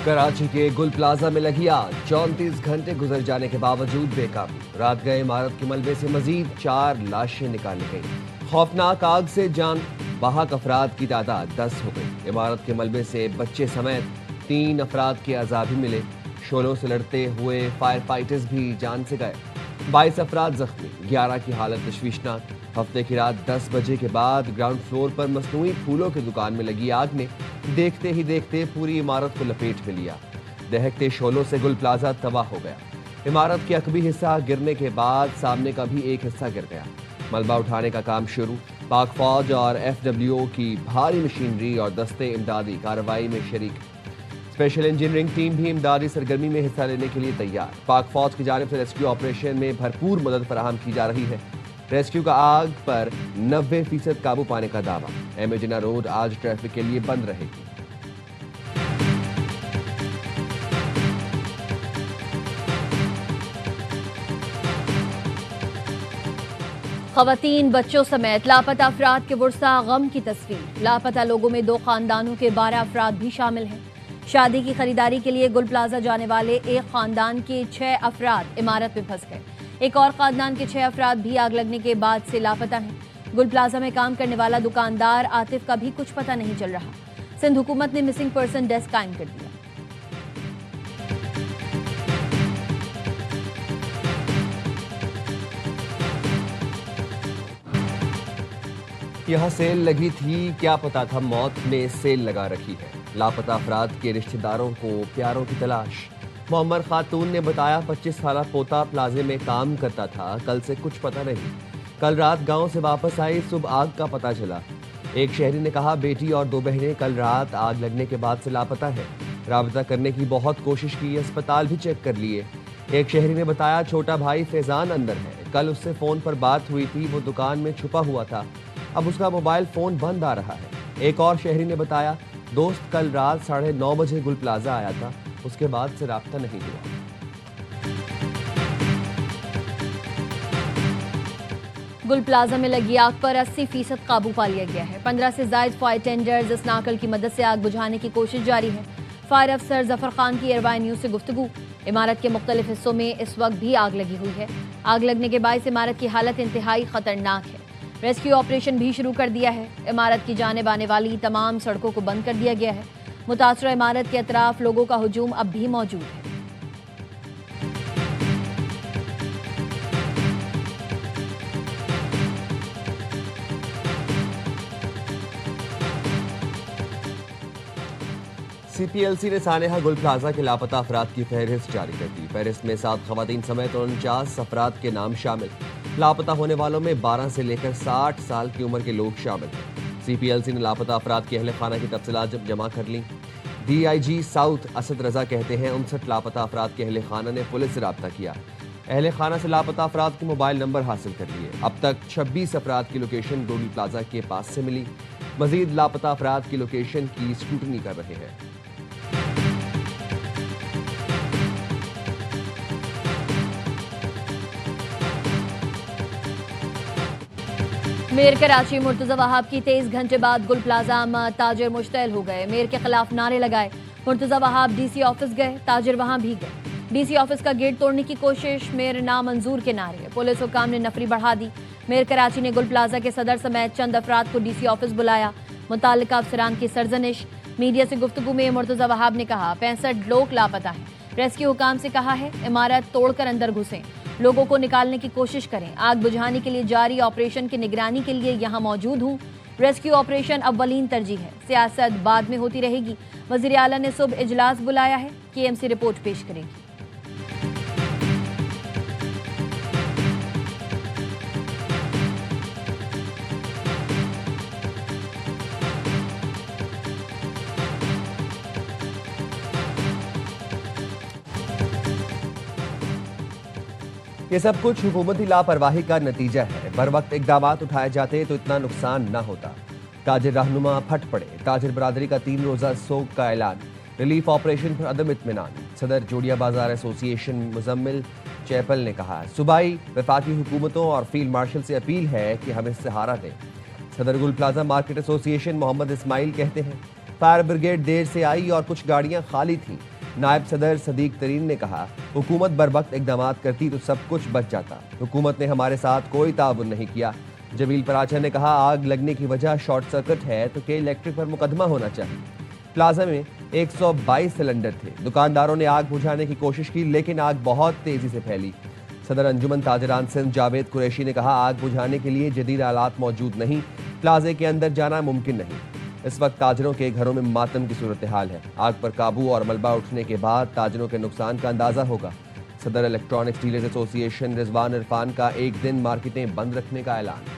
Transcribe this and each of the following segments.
कराची के गुल प्लाजा में लगी आग, 34 घंटे गुजर जाने के बावजूद बेकाबू। रात गए इमारत के मलबे से मजीद 4 लाशें निकाली गई। खौफनाक आग से जान बहक अफराद की तादाद 10 हो गई। इमारत के मलबे से बच्चे समेत 3 अफराद के अज़ाब भी मिले। शोलों से लड़ते हुए फायर फाइटर्स भी जान से गए। 22 अफराद जख्मी, 11 की हालत तशवीशनाक। हफ्ते की रात 10 बजे के बाद ग्राउंड फ्लोर पर मसनूई फूलों की दुकान में लगी आग ने देखते ही देखते पूरी इमारत को लपेट में लिया। दहकते शोलों से गुल प्लाजा तबाह हो गया। इमारत के अकबी हिस्सा गिरने के बाद सामने का भी एक हिस्सा गिर गया। मलबा उठाने का काम शुरू। पाक फौज और FWO की भारी मशीनरी और दस्ते इमदादी कार्रवाई में शरीक। स्पेशल इंजीनियरिंग टीम भी इमदादी सरगर्मी में हिस्सा लेने के लिए तैयार। पाक फौज की जानिब से रेस्क्यू ऑपरेशन में भरपूर मदद फराहम की जा रही है। रेस्क्यू का आग पर 90% काबू पाने का दावा। एम जिन्ना रोड आज ट्रैफिक के लिए बंद रहेगी। खवातीन बच्चों समेत लापता अफराद के वुरसा गम की तस्वीर। लापता लोगों में 2 खानदानों के 12 अफराद भी शामिल हैं। शादी की खरीदारी के लिए गुल प्लाजा जाने वाले एक खानदान के 6 अफराद इमारत में फंस गए। एक और खानदान के 6 अफराद भी आग लगने के बाद से लापता हैं। गुल प्लाजा में काम करने वाला दुकानदार आतिफ का भी कुछ पता नहीं चल रहा। सिंध हुकूमत ने मिसिंग पर्सन डेस्क कायम कर दिया। यहाँ सेल लगी थी, क्या पता था मौत ने सेल लगा रखी है। लापता अफराद के रिश्तेदारों को प्यारों की तलाश। मोहम्मद खातून ने बताया 25 साल पोता प्लाजे में काम करता था, कल से कुछ पता नहीं। कल रात गांव से वापस आई, सुबह आग का पता चला। एक शहरी ने कहा बेटी और 2 बहनें कल रात आग लगने के बाद से लापता है। राबता करने की बहुत कोशिश की, अस्पताल भी चेक कर लिए। एक शहरी ने बताया छोटा भाई फैजान अंदर है, कल उससे फोन पर बात हुई थी, वो दुकान में छुपा हुआ था, अब उसका मोबाइल फोन बंद आ रहा है। एक और शहरी ने बताया दोस्त कल रात 9:30 बजे गुल प्लाजा आया था, उसके बाद से राब्ता नहीं हुआ। गुल प्लाजा में लगी आग पर 80% काबू पा लिया गया है। 15 से ज्यादा फायर टेंडर्स स्नाकल की मदद से आग बुझाने की कोशिश जारी है। फायर अफसर जफर खान की एयरवाई न्यूज से गुफ्तगू। इमारत के मुख्तलिफ हिस्सों में इस वक्त भी आग लगी हुई है। आग लगने के बायस इमारत की हालत इंतहाई खतरनाक है। रेस्क्यू ऑपरेशन भी शुरू कर दिया है। इमारत की जानिब आने वाली तमाम सड़कों को बंद कर दिया गया है। मुतासरा इमारत के अतराफ लोगों का हुजूम अब भी मौजूद है। CPLC ने सानेहा गुल प्लाजा के लापता अफराद की फहरिस्त जारी कर दी। फहरिस्त में 7 खवातीन समेत 49 अफराद के नाम शामिल। लापता होने वालों में 12 से लेकर 60 साल की उम्र के लोग शामिल हैं। CPLC ने लापता अफराद के अहले खाना की तफसीलात जमा कर ली। DIG साउथ असद रजा कहते हैं 59 लापता अफराद के अहले खाना ने पुलिस से रब्ता किया। अहले खाना से लापता अफराद के मोबाइल नंबर हासिल कर लिए। अब तक 26 अफराद की लोकेशन गुल प्लाजा के पास से मिली। मजीद लापता अफराद की लोकेशन की स्क्रूटनी कर रहे हैं। मेयर कराची मुर्तजा वहाब की 23 घंटे बाद गुल प्लाजा ताजिर मुश्तैल हो गए। मेयर के खिलाफ नारे लगाए। मुर्तजा वहाब DC ऑफिस गए, ताजिर वहां भी गए। DC ऑफिस का गेट तोड़ने की कोशिश, मेयर नामंजूर के नारे। पुलिस हुकाम ने नफरी बढ़ा दी। मेयर कराची ने गुल प्लाजा के सदर समेत चंद अफराद को DC ऑफिस बुलाया। मुतालिका अफसरान की सरजनिश। मीडिया से गुफ्तगू में मुर्तजा वहाब ने कहा 65 लोग लापता हैं। रेस्क्यू हुकाम से कहा है इमारत तोड़कर अंदर घुसें, लोगों को निकालने की कोशिश करें। आग बुझाने के लिए जारी ऑपरेशन की निगरानी के लिए यहां मौजूद हूं। रेस्क्यू ऑपरेशन अव्वलीन तरजीह है, सियासत बाद में होती रहेगी। वजीर आला ने सुबह इजलास बुलाया है, KMC रिपोर्ट पेश करेगी। ये सब कुछ हुकूमती लापरवाही का नतीजा है। बर वक्त इकदामात उठाए जाते तो इतना नुकसान न होता। ताजिर रहनुमा फट पड़े। ताजिर बरादरी का 3 रोज़ा सोग का ऐलान। रिलीफ ऑपरेशन पर अदम इत्मीनान। सदर जोड़िया बाजार एसोसिएशन मुजम्मिल चैपल ने कहा सूबाई वफाकी हुकूमतों और फील्ड मार्शल से अपील है कि हमें सहारा दें। Saddar Gul plaza market association Mohammad Ismail कहते हैं फायर ब्रिगेड देर से आई और कुछ गाड़ियां खाली थीं। नायब सदर सदीक तरीन ने कहा, हुकूमत बरवक्त इकदाम करती तो सब कुछ बच जाता। हुकूमत ने हमारे साथ कोई ताउन नहीं किया। जमील पराचा ने कहा, आग लगने की वजह शॉर्ट सर्किट है तो के इलेक्ट्रिक पर मुकदमा होना चाहिए। प्लाजा में 122 सिलेंडर थे। दुकानदारों ने आग बुझाने की कोशिश की, लेकिन आग बहुत तेजी से फैली। सदर अंजुमन ताजरान सिंध जावेद कुरैशी ने कहा, आग बुझाने के लिए जदीद आलात मौजूद नहीं, प्लाजे के अंदर जाना मुमकिन नहीं। इस वक्त ताजरों के घरों में मातम की सूरत हाल है। आग पर काबू और मलबा उठने के बाद ताजरों के नुकसान का अंदाजा होगा। सदर electronics dealers association Rizwan Irfan का एक दिन मार्केटें बंद रखने का ऐलान।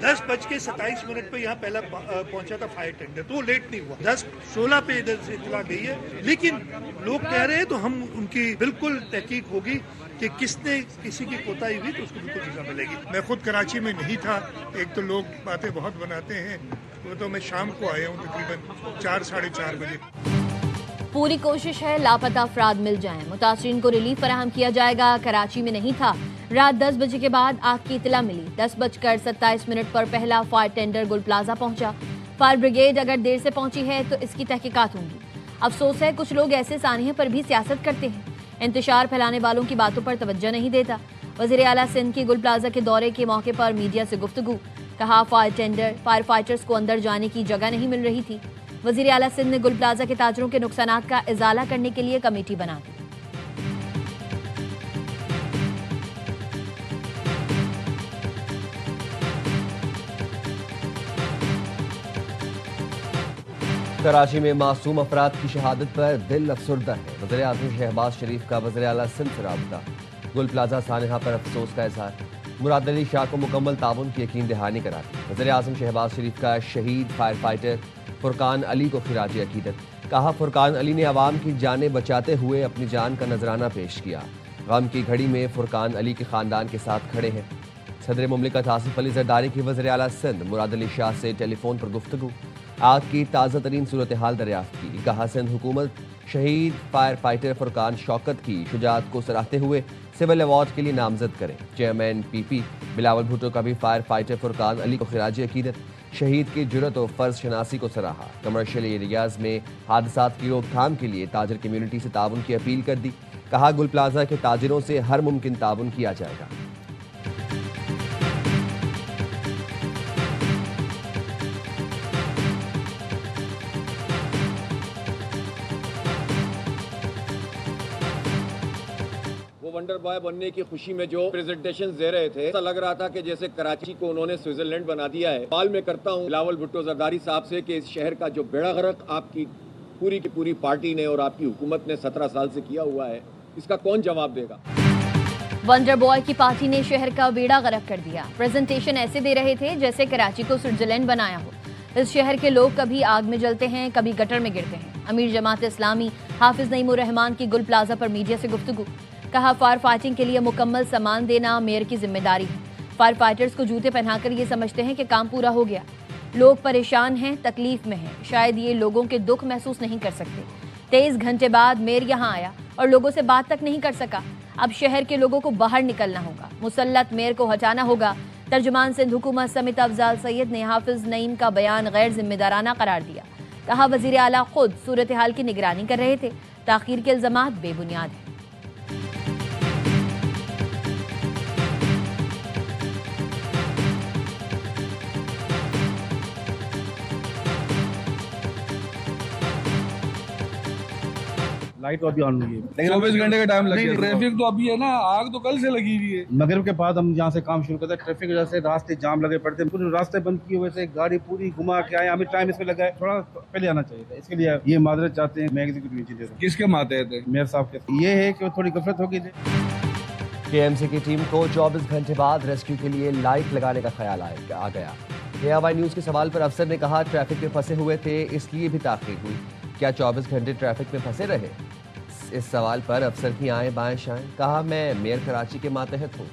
दस बज के 27 मिनट पे यहाँ पहला पहुंचा था फायर टेंडर, तो वो लेट नहीं हुआ। 10:16 पे इधर से इतला गई है, लेकिन लोग कह रहे हैं तो हम उनकी बिल्कुल तहकीक होगी कि किसने किसी की कोताही हुई तो उसको बिल्कुल सजा मिलेगी। मैं खुद कराची में नहीं था। एक तो लोग बातें बहुत बनाते हैं, वो तो मैं शाम को आया हूँ तकरीबन 4 साढ़े 4 बजे। पूरी कोशिश है लापता अफराद मिल जाएं। मुतासरीन को रिलीफ फराहम किया जाएगा। कराची में नहीं था। रात 10 बजे के बाद आग की इतला मिली। 10:27 पर पहला फायर टेंडर गुल प्लाजा पहुंचा। फायर ब्रिगेड अगर देर से पहुंची है तो इसकी तहकीकात होंगी। अफसोस है कुछ लोग ऐसे सानिया पर भी सियासत करते हैं, इंतशार फैलाने वालों की बातों पर तवज्जो नहीं देता। वज़ीर आला सिंध की गुल प्लाजा के दौरे के मौके पर मीडिया से गुफ्तगू। कहा, फायर फाइटर्स को अंदर जाने की जगह नहीं मिल रही थी। वज़ीर आला सिंध ने गुल प्लाजा के ताजरों के नुकसानात का इजाला करने के लिए कमेटी बना दी। कराची में मासूम अफराद की शहादत पर दिल अफसुर्दा है। वज़ीर आज़म शहबाज शरीफ का वज़ीर आला सिंध से राबता। गुल प्लाजा सानहा पर अफसोस का इजहार। मुराद अली शाह को मुकम्मल ताउन की यकीन दहानी करा दी। वज़ीर आज़म शहबाज शरीफ का शहीद फायर फाइटर फुरकान अली को खिराज अकीदत। कहा, फुरकान अली ने अवाम की जानें बचाते हुए अपनी जान का नजराना पेश किया। गम की घड़ी में फुरकान अली के खानदान के साथ खड़े हैं। सदर मुमलिकत आसिफ अली जरदारी की वज़ीर आला सिंध मुराद अली शाह से टेलीफोन पर गुफ्तगू। आग की ताज़ा तरीन सूरत हाल दरियाफ्त की। कहा, सिंध हुकूमत शहीद फायर फाइटर फुरकान शौकत की शुजाअत को सराहते हुए सिविल अवार्ड के लिए नामजद करें। चेयरमैन पीपी बिलावल भुट्टो का भी फायर फाइटर फुरकान अली को खिराज अकीदत। शहीद की जुरत और फर्ज शनासी को सराहा। कमर्शियल एरियाज में हादसात की रोकथाम के लिए ताजर कम्युनिटी से ताउन की अपील कर दी। कहा, गुल प्लाजा के ताजरों से हर मुमकिन ताउन किया जाएगा। वंडर बॉय बनने की खुशी में जो प्रेजेंटेशन दे रहे थे, ऐसा लग रहा था कि जैसे कराची को उन्होंने स्विट्जरलैंड बना दिया है। सवाल मैं करता हूं बिलावल भुट्टो जरदारी साहब से कि इस शहर का जो बेड़ा गर्क आपकी पूरी की पूरी पार्टी ने और आपकी हुकूमत ने 17 साल से किया हुआ है, इसका कौन जवाब देगा? वंडर बॉय की पार्टी ने शहर का बेड़ा गर्क कर दिया। प्रेजेंटेशन ऐसे दे रहे थे जैसे कराची को स्विट्जरलैंड बनाया हो। इस शहर के लोग कभी आग में जलते हैं, कभी गटर में गिरते हैं। अमीर जमात इस्लामी हाफिज नईमुर रहमान की गुल प्लाजा पर मीडिया से गुफ्तगू। कहा, फायर फाइटिंग के लिए मुकम्मल सामान देना मेयर की जिम्मेदारी है। फायर फाइटर्स को जूते पहनाकर ये समझते हैं कि काम पूरा हो गया। लोग परेशान हैं, तकलीफ में हैं, शायद ये लोगों के दुख महसूस नहीं कर सकते। 23 घंटे बाद मेयर यहाँ आया और लोगों से बात तक नहीं कर सका। अब शहर के लोगों को बाहर निकलना होगा, मुसल्लत मेयर को हटाना होगा। तर्जुमान सिंध हुकूमत समित अफजाल सैयद ने हाफिज नईम का बयान गैर जिम्मेदाराना करार दिया। कहा, वजीर आला खुद सूरत हाल की निगरानी कर रहे थे। ताखीर के इल्जामात बेबुनियाद हैं। लाइट तो अभी ऑन हुई है, लेकिन 24 घंटे का टाइम लग गया। ट्रैफिक तो अभी है ना, आग तो कल से लगी हुई है। मगरिब के बाद हम यहाँ से काम शुरू करते हैं। ट्रैफिक की वजह से रास्ते जाम लगे पड़ते हैं, पूरे रास्ते बंद किए हुए से गाड़ी पूरी घुमा के आए। हमें टाइम इसमें लगा है, थोड़ा पहले आना चाहिए था। इसके लिए ये माजरत चाहते हैं। मैं एग्जीक्यूटिव इंजीनियर हूं। किसके मातहत है? मेयर साहब के। ये है कि थोड़ी गफलत होगी। केएमसी की टीम को 24 घंटे बाद रेस्क्यू के लिए लाइट लगाने का ख्याल आ गया। ARY न्यूज के सवाल पर अफसर ने कहा, ट्रैफिक में फंसे हुए थे इसलिए भी ताखीर हुई। क्या 24 घंटे ट्रैफिक में फंसे रहे? इस सवाल पर अफसर की आएं बाएं शाएं। कहा, मैं मेयर कराची के मातहत हूँ।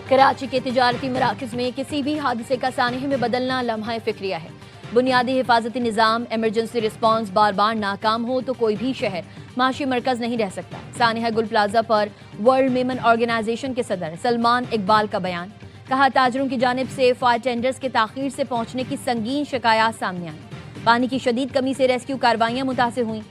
कराची के तिजारती मराकज़ में किसी भी हादसे का सानहे में बदलना लम्हा फिक्रिया है। बुनियादी हिफाजती निज़ाम, इमरजेंसी रिस्पॉन्स बार बार नाकाम हो तो कोई भी शहर माशी मरकज नहीं रह सकता। सानिया गुल प्लाजा पर वर्ल्ड मेमन ऑर्गेनाइजेशन के सदर सलमान इकबाल का बयान। कहा, ताजरों की जानिब से फायर टेंडर्स के ताखीर से पहुंचने की संगीन शिकायत सामने आई। पानी की शदीद कमी से रेस्क्यू कार्रवाइयां मुतासिर हुई।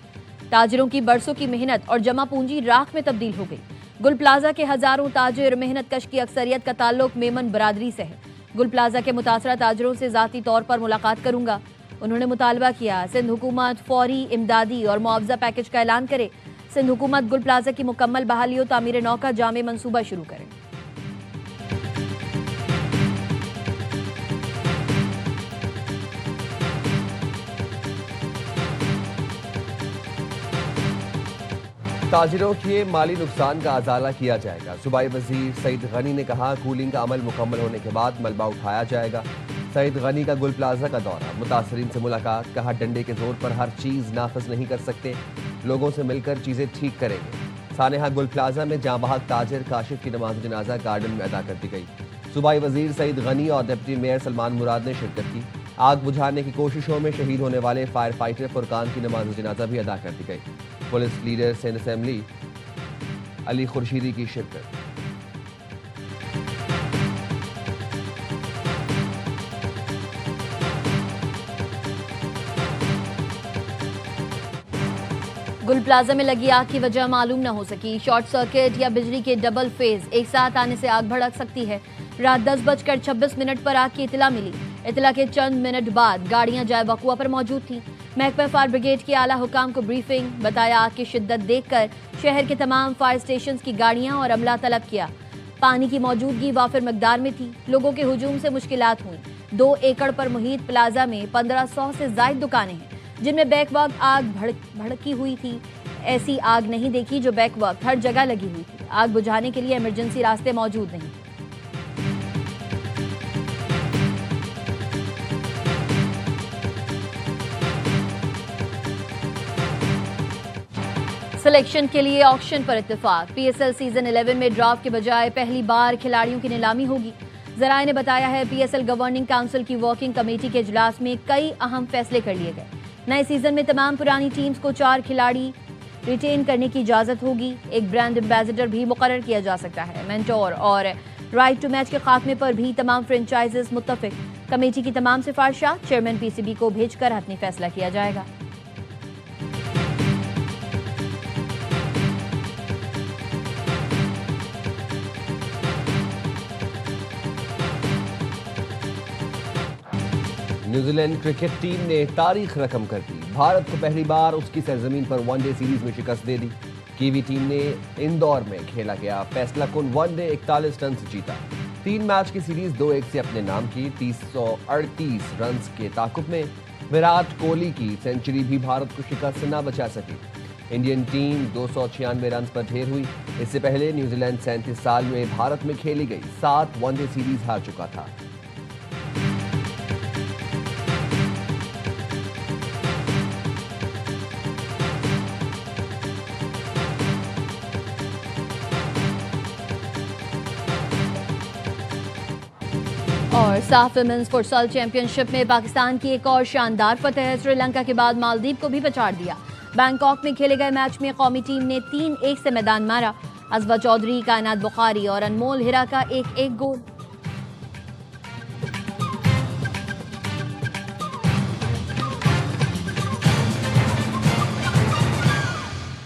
ताजरों की बरसों की मेहनत और जमा पूंजी राख में तब्दील हो गई। गुल प्लाजा के हजारों ताजिर मेहनत कश की अक्सरियत का ताल्लुक मेमन बरादरी से है। गुल प्लाजा के मुतासरा ताजरों से ज़ाती तौर पर मुलाकात करूंगा। उन्होंने मुतालबा किया, सिंध हुकूमत फौरी इमदादी और मुआवजा पैकेज का ऐलान करे। सिंध हुकूमत गुल प्लाजा की मुकम्मल बहाली और तामीर नौ का जामे मंसूबा शुरू करे। ताजिरों के माली नुकसान का अजाला किया जाएगा। सूबाई वजीर सईद गनी ने कहा, कूलिंग का अमल मुकम्मल होने के बाद मलबा उठाया जाएगा। सईद गनी का गुल प्लाजा का दौरा, मुतासरीन से मुलाकात। कहा, डंडे के जोर पर हर चीज़ नाफिज नहीं कर सकते, लोगों से मिलकर चीज़ें ठीक करेंगे। सानिया गुल प्लाजा में जाँ बहक ताजिर काशिफ की नमाज जनाजा गार्डन में अदा कर दी गई। सूबाई वजीर सईद गनी और डिप्टी मेयर सलमान मुराद ने शिरकत की। आग बुझाने की कोशिशों में शहीद होने वाले फायर फाइटर फुरकान की नमाज जनाजा भी अदा कर दी गई। Police leader Sindh assembly Ali Khurshidi की शिरकत। गुल प्लाजा में लगी आग की वजह मालूम न हो सकी। शॉर्ट सर्किट या बिजली के डबल फेज एक साथ आने से आग भड़क सकती है। रात 10:26 पर आग की इतला मिली। इतला के चंद मिनट बाद गाड़ियां जाए वकुआ पर मौजूद थी। महकमा फायर ब्रिगेड के आला हुकाम को ब्रीफिंग, बताया आग की शिद्दत देखकर शहर के तमाम फायर स्टेशन की गाड़ियां और अमला तलब किया। पानी की मौजूदगी वाफिर मकदार में थी। लोगों के हुजूम से मुश्किलात हुई। 2 एकड़ पर मुहित प्लाजा में 1500 से ज्यादा दुकानें हैं जिनमें बैक वक्त आग भड़की हुई थी। ऐसी आग नहीं देखी जो बैक वक्त हर जगह लगी हुई थी। आग बुझाने के लिए इमरजेंसी रास्ते मौजूद नहीं थे। सिलेक्शन के लिए ऑक्शन पर इत्तेफाक। पीएसएल सीजन 11 में ड्राफ्ट के बजाय पहली बार खिलाड़ियों की नीलामी होगी। जराये ने बताया है, पीएसएल गवर्निंग काउंसिल की वर्किंग कमेटी के इजलास में कई अहम फैसले कर लिए गए। नए सीजन में तमाम पुरानी टीम्स को 4 खिलाड़ी रिटेन करने की इजाजत होगी। एक ब्रांड एम्बेसडर भी मुकर्रर किया जा सकता है। मेंटोर और राइट टू मैच के खात्मे पर भी तमाम फ्रेंचाइजेस मुत्तफिक। कमेटी की तमाम सिफारिशात चेयरमैन पीसीबी को भेजकर हतमी फैसला किया जाएगा। न्यूजीलैंड क्रिकेट टीम ने तारीख रकम कर दी। भारत को पहली बार उसकी सरजमीन पर वनडे सीरीज में शिकस्त दे दी। कीवी टीम ने इंदौर में खेला गया फैसला कुन वनडे 41 रन से जीता। 3 मैच की सीरीज 2-1 से अपने नाम की। 338 रन के ताकुब में विराट कोहली की सेंचुरी भी भारत को शिकस्त न बचा सकी। इंडियन टीम 296 रन पर ढेर हुई। इससे पहले न्यूजीलैंड 37 साल में भारत में खेली गई 7 वनडे सीरीज हार चुका था। और साफ वुमेन्स फुटसल चैंपियनशिप में पाकिस्तान की एक और शानदार फतह। श्रीलंका के बाद मालदीव को भी पछाड़ दिया। बैंकॉक में खेले गए मैच में कौमी टीम ने 3-1 से मैदान मारा। अजवा चौधरी, कायनात बुखारी और अनमोल हिरा का 1-1 गोल।